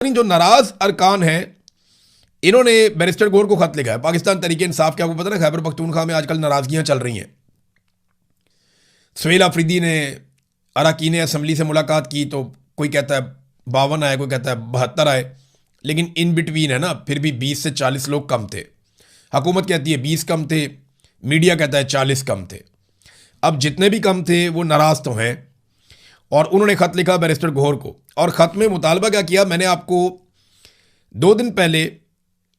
जो नाराज अरकान हैं इन्होंने बैरिस्टर गौर को खत लिखा है। पाकिस्तान तहरीक इंसाफ के आपको पता ना खैबर पख्तूनख्वा में आजकल नाराजगियां चल रही हैं। सुहेल अफरीदी ने अरकान असम्बली से मुलाकात की तो कोई कहता है 52 आए, कोई कहता है 72 आए, लेकिन इन बिटवीन है ना, फिर भी 20 से 40 लोग कम थे। हुकूमत कहती है 20 कम थे, मीडिया कहता है 40 कम थे। अब जितने भी कम थे वो नाराज तो हैं और उन्होंने खत लिखा बैरिस्टर गौहर को। और खत में मुतालबा क्या किया, मैंने आपको 2 दिन पहले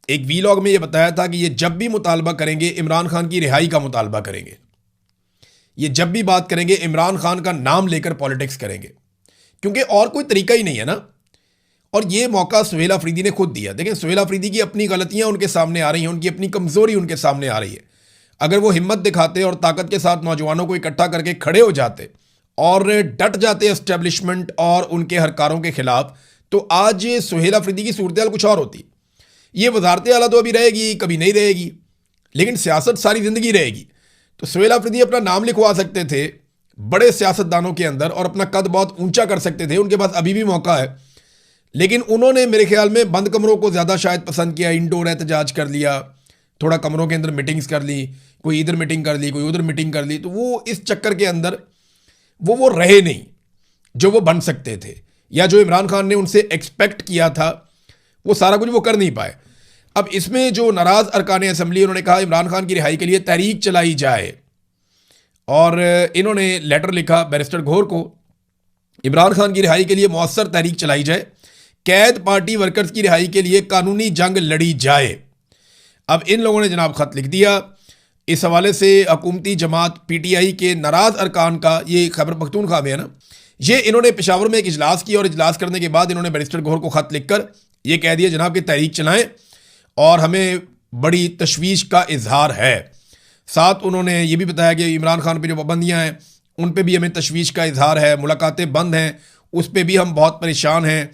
एक वीलॉग में ये बताया था कि ये जब भी मुतालबा करेंगे इमरान खान की रिहाई का मुतालबा करेंगे। ये जब भी बात करेंगे इमरान खान का नाम लेकर पॉलिटिक्स करेंगे, क्योंकि और कोई तरीका ही नहीं है ना। और ये मौका सुहेल अफरीदी ने खुद दिया। देखें, सुहेल अफरीदी की अपनी गलतियां उनके सामने आ रही हैं, उनकी अपनी कमजोरी उनके सामने आ रही है। अगर वो हिम्मत दिखाते और ताकत के साथ नौजवानों को इकट्ठा करके खड़े हो जाते और डट जाते एस्टेब्लिशमेंट और उनके हरकारों के खिलाफ, तो आज सुहेल अफरीदी की सूरत कुछ और होती। ये वजारत आला तो अभी रहेगी, कभी नहीं रहेगी, लेकिन सियासत सारी जिंदगी रहेगी। तो सुहेल अफरीदी अपना नाम लिखवा सकते थे बड़े सियासतदानों के अंदर और अपना कद बहुत ऊंचा कर सकते थे। उनके पास अभी भी मौका है, लेकिन उन्होंने मेरे ख्याल में बंद कमरों को ज़्यादा शायद पसंद किया। इंडोर एहतजाज कर लिया, थोड़ा कमरों के अंदर मीटिंग्स कर ली, कोई इधर मीटिंग कर ली, कोई उधर मीटिंग कर ली। तो वो इस चक्कर के अंदर वो रहे नहीं जो वो बन सकते थे, या जो इमरान खान ने उनसे एक्सपेक्ट किया था वो सारा कुछ वो कर नहीं पाए। अब इसमें जो नाराज अरकान असम्बली, उन्होंने कहा इमरान खान की रिहाई के लिए तहरीक चलाई जाए और इन्होंने लेटर लिखा बैरिस्टर गौहर को, इमरान खान की रिहाई के लिए मौसर तहरीक चलाई जाए, कैद पार्टी वर्कर्स की रिहाई के लिए कानूनी जंग लड़ी जाए। अब इन लोगों ने जनाब खत लिख दिया। इस हवाले से हुकूमती जमात पीटीआई के नाराज अरकान का, ये खैबर पख्तूनख्वा में है ना, ये इन्होंने पेशावर में एक इजलास किया और इजलास करने के बाद इन्होंने बैरिस्टर गौहर को खत लिखकर ये कह दिया जनाब कि तहरीक चलाएं और हमें बड़ी तशवीश का इजहार है। साथ उन्होंने ये भी बताया कि इमरान खान पर जो पाबंदियाँ हैं उन पर भी हमें तशवीश का इजहार है, मुलाकातें बंद हैं उस पर भी हम बहुत परेशान हैं।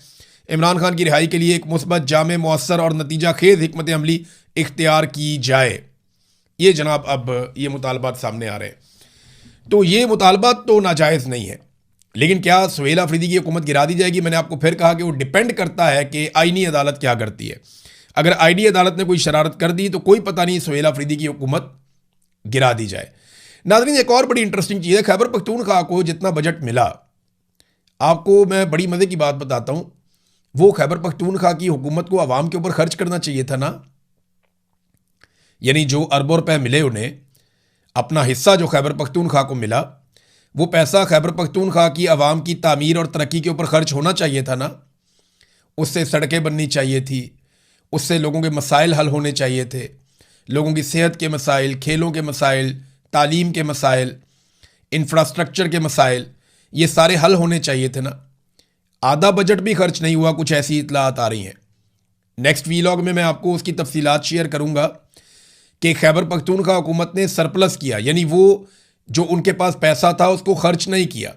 इमरान खान की रिहाई के लिए एक मुस्बत, जामे, मौसर और नतीजा खेज हिकमत अमली इख्तियार की जाए। ये जनाब अब ये मुतालबात सामने आ रहे हैं। तो ये मुतालबात तो नाजायज़ नहीं है, लेकिन क्या सुहेल अफरीदी की हुकूमत गिरा दी जाएगी? मैंने आपको फिर कहा कि वो डिपेंड करता है कि आईनी अदालत क्या करती है। अगर आईनी अदालत ने कोई शरारत कर दी तो कोई पता नहीं, सुहेल अफरीदी की हुकूमत गिरा दी जाए। नाज़रीन, एक और बड़ी इंटरेस्टिंग चीज़ है, खैबर पख्तूनख्वा को जितना बजट मिला, आपको मैं बड़ी मज़े की बात बताता हूँ, वो खैबर पख्तूनख्वा की हुकूमत को आवाम के ऊपर खर्च करना चाहिए था ना। यानी जो अरबों रुपए मिले उन्हें, अपना हिस्सा जो खैबर पख्तूनख्वा को मिला, वो पैसा खैबर पख्तूनख्वा की आवाम की तामीर और तरक्की के ऊपर खर्च होना चाहिए था ना। उससे सड़कें बननी चाहिए थी, उससे लोगों के मसाइल हल होने चाहिए थे, लोगों की सेहत के मसाइल, खेलों के मसाइल, तालीम के मसाइल, इंफ्रास्ट्रक्चर के मसाइल, ये सारे हल होने चाहिए थे ना। आधा बजट भी खर्च नहीं हुआ, कुछ ऐसी इतलात आ रही हैं। नेक्स्ट वीलॉग में मैं आपको उसकी तफसीलात शेयर करूंगा कि खैबर पख्तूनख्वा हुकूमत ने सरप्लस किया, यानी वो जो उनके पास पैसा था उसको खर्च नहीं किया।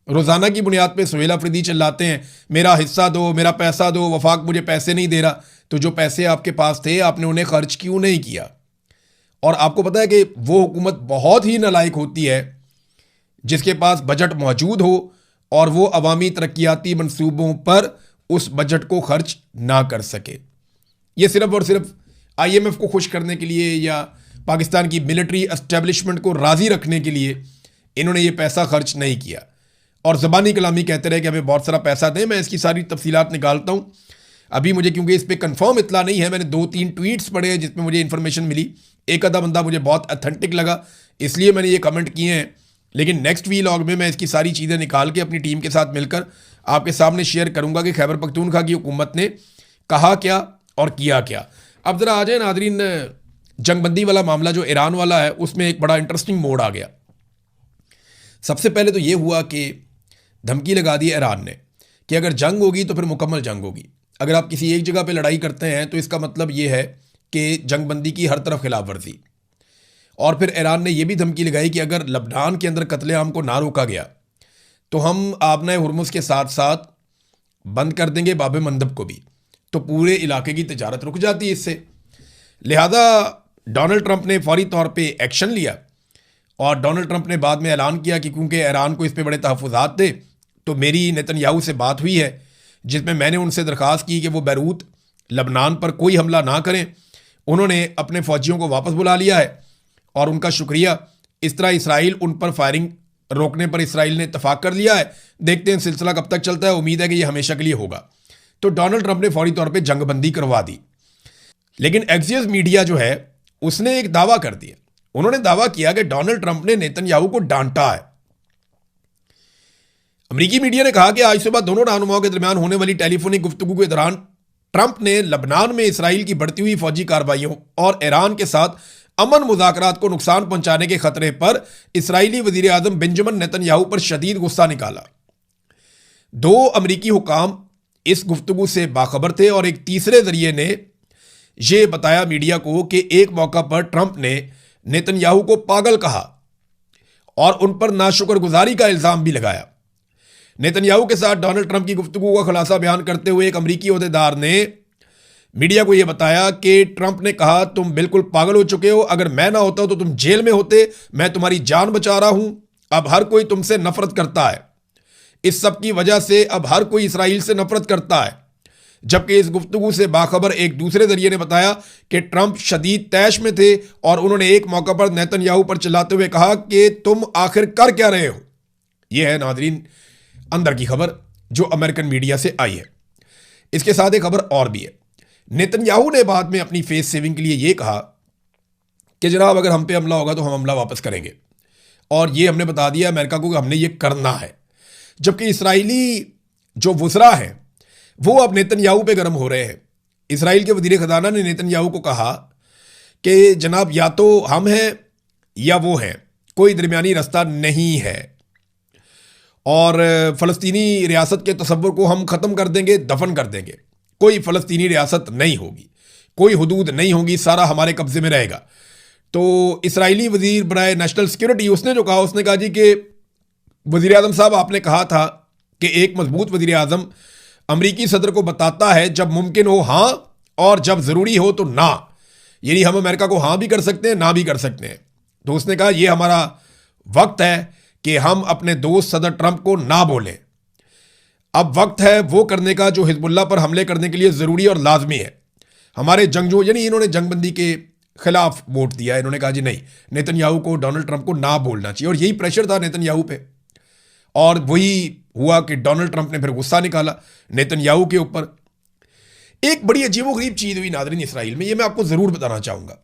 रोज़ाना की बुनियाद पे सुहेल अफरीदी चिल्लाते हैं मेरा हिस्सा दो, मेरा पैसा दो, वफाक मुझे पैसे नहीं दे रहा। तो जो पैसे आपके पास थे आपने उन्हें खर्च क्यों नहीं किया? और आपको पता है कि वो हुकूमत बहुत ही नालायक होती है जिसके पास बजट मौजूद हो और वो अवामी तरक्याती मंसूबों पर उस बजट को खर्च ना कर सके। ये सिर्फ और सिर्फ IMF को खुश करने के लिए या पाकिस्तान की मिलिट्री एस्टेब्लिशमेंट को राज़ी रखने के लिए इन्होंने ये पैसा खर्च नहीं किया और ज़बानी कलामी कहते रहे कि हमें बहुत सारा पैसा दें। मैं इसकी सारी तफसीलात निकालता हूँ अभी, मुझे क्योंकि इस पर कन्फर्म इतला नहीं है। मैंने 2-3 ट्वीट्स पढ़े जिसमें मुझे इन्फॉर्मेशन मिली, एक आधा बंदा मुझे बहुत अथेंटिक लगा, इसलिए मैंने ये कमेंट किए हैं। लेकिन नेक्स्ट वीलॉग में मैं इसकी सारी चीज़ें निकाल के अपनी टीम के साथ मिलकर आपके सामने शेयर करूंगा कि खैबर पख्तूनख्वा की हुकूमत ने कहा क्या और किया क्या। अब ज़रा आ जाए नाज़रीन, जंगबंदी वाला मामला जो ईरान वाला है उसमें एक बड़ा इंटरेस्टिंग मोड़ आ गया। सबसे पहले तो ये हुआ कि धमकी लगा दी ईरान ने कि अगर जंग होगी तो फिर मुकम्मल जंग होगी। अगर आप किसी एक जगह पे लड़ाई करते हैं तो इसका मतलब ये है कि जंगबंदी की हर तरफ खिलाफ वर्जी। और फिर ईरान ने यह भी धमकी लगाई कि अगर लबनान के अंदर कत्लेआम को ना रोका गया तो हम आबना हुर्मुज़ के साथ साथ बंद कर देंगे बाब मंदब को भी, तो पूरे इलाके की तजारत रुक जाती है इससे। लिहाजा डोनाल्ड ट्रंप ने फौरी तौर पे एक्शन लिया और डोनाल्ड ट्रंप ने बाद में ऐलान किया कि क्योंकि ईरान को इस पर बड़े तहफ़्फ़ुज़ात थे तो मेरी नेतन्याहू से बात हुई है जिसमें मैंने उनसे दरख्वास्त की कि वो बैरूत लबनान पर कोई हमला ना करें। उन्होंने अपने फ़ौजियों को वापस बुला लिया है और उनका शुक्रिया। इस तरह इसराइल उन पर फायरिंग रोकने पर इसराइल ने इतफाक़ कर लिया है। देखते हैं सिलसिला कब तक चलता है, उम्मीद है कि ये हमेशा के लिए होगा। तो डोनाल्ड ट्रंप ने फौरी तौर पर जंगबंदी करवा दी। लेकिन एक्सियस मीडिया जो है उसने एक दावा कर दिया। उन्होंने दावा किया कि डोनाल्ड ट्रंप ने नेतन्याहू को डांटा है। अमेरिकी मीडिया ने कहा कि आज सुबह दोनों रहनुमाओं के दरमियान होने वाली टेलीफोनिक गुफ्तगू के दौरान ट्रंप ने लबनान में इसराइल की बढ़ती हुई फौजी कार्रवाइयों और ईरान के साथ अमन मुज़ाकरात को नुकसान पहुंचाने के खतरे पर इसराइली वज़ीर आज़म बेंजामिन नेतन्याहू पर शदीद गुस्सा निकाला। दो अमेरिकी हुकाम इस गुफ्तगू से बाखबर थे और एक तीसरे जरिए ने यह बताया मीडिया को कि एक मौका पर ट्रंप ने नेतन्याहू को पागल कहा और उन पर नाशुक्रगुजारी का इल्ज़ाम भी लगाया। नेतन्याहू के साथ डोनाल्ड ट्रंप की गुफ्तगू का खुलासा बयान करते हुए एक अमेरिकी ओहदेदार ने मीडिया को यह बताया कि ट्रंप ने कहा, तुम बिल्कुल पागल हो चुके हो, अगर मैं ना होता तो तुम जेल में होते, मैं तुम्हारी जान बचा रहा हूं। अब हर कोई तुमसे नफरत करता है। इस सब की वजह से अब हर कोई इसराइल से नफरत करता है। जबकि इस गुफ्तगू से बाखबर एक दूसरे जरिए ने बताया कि ट्रंप शदीद तैश में थे और उन्होंने एक मौका पर नेतन्याहू पर चिल्लाते हुए कहा कि तुम आखिर कर क्या रहे हो। यह है नाजरीन अंदर की खबर जो अमेरिकन मीडिया से आई है। इसके साथ एक खबर और भी है। नेतन्याहू ने बाद में अपनी फेस सेविंग के लिए यह कहा कि जनाब अगर हम पे हमला होगा तो हम हमला वापस करेंगे, और यह हमने बता दिया अमेरिका को कि हमने ये करना है। जबकि इसराइली जो वुज़रा हैं वो अब नेतन्याहू पे गर्म हो रहे हैं। इसराइल के वज़ीर ख़ज़ाना ने नेतन्याहू को कहा कि जनाब या तो हम हैं या वो हैं, कोई दरमियानी रास्ता नहीं है, और फ़लस्तीनी रियासत के तसव्वुर को हम ख़त्म कर देंगे, दफन कर देंगे। कोई फ़लस्तीनी रियासत नहीं होगी, कोई हुदूद नहीं होगी, सारा हमारे कब्ज़े में रहेगा। तो इसराइली वज़ीर बराए नेशनल सिक्योरिटी उसने जो कहा, उसने कहा जी कि वज़ीर आज़म साहब आपने कहा था कि एक मजबूत वज़ीर आज़म अमरीकी सदर को बताता है जब मुमकिन हो हाँ और जब ज़रूरी हो तो ना, यानी हम अमेरिका को हाँ भी कर सकते हैं ना भी कर सकते हैं। तो उसने कहा यह हमारा वक्त है कि हम अपने दोस्त सदर ट्रंप को ना बोलें। अब वक्त है वो करने का जो हिजबुल्लाह पर हमले करने के लिए ज़रूरी और लाजमी है। हमारे जंगजू, यानी इन्होंने जंगबंदी के खिलाफ वोट दिया। इन्होंने कहा जी नहीं, नेतन्याहू को, डोनाल्ड ट्रंप को ना बोलना चाहिए, और यही प्रेशर था नेतन्याहू पे। और वही हुआ कि डोनाल्ड ट्रंप ने फिर गुस्सा निकाला नेतन्याहू के ऊपर। एक बड़ी अजीबोगरीब चीज़ हुई नाज़रीन इसराइल में, ये मैं आपको ज़रूर बताना चाहूँगा।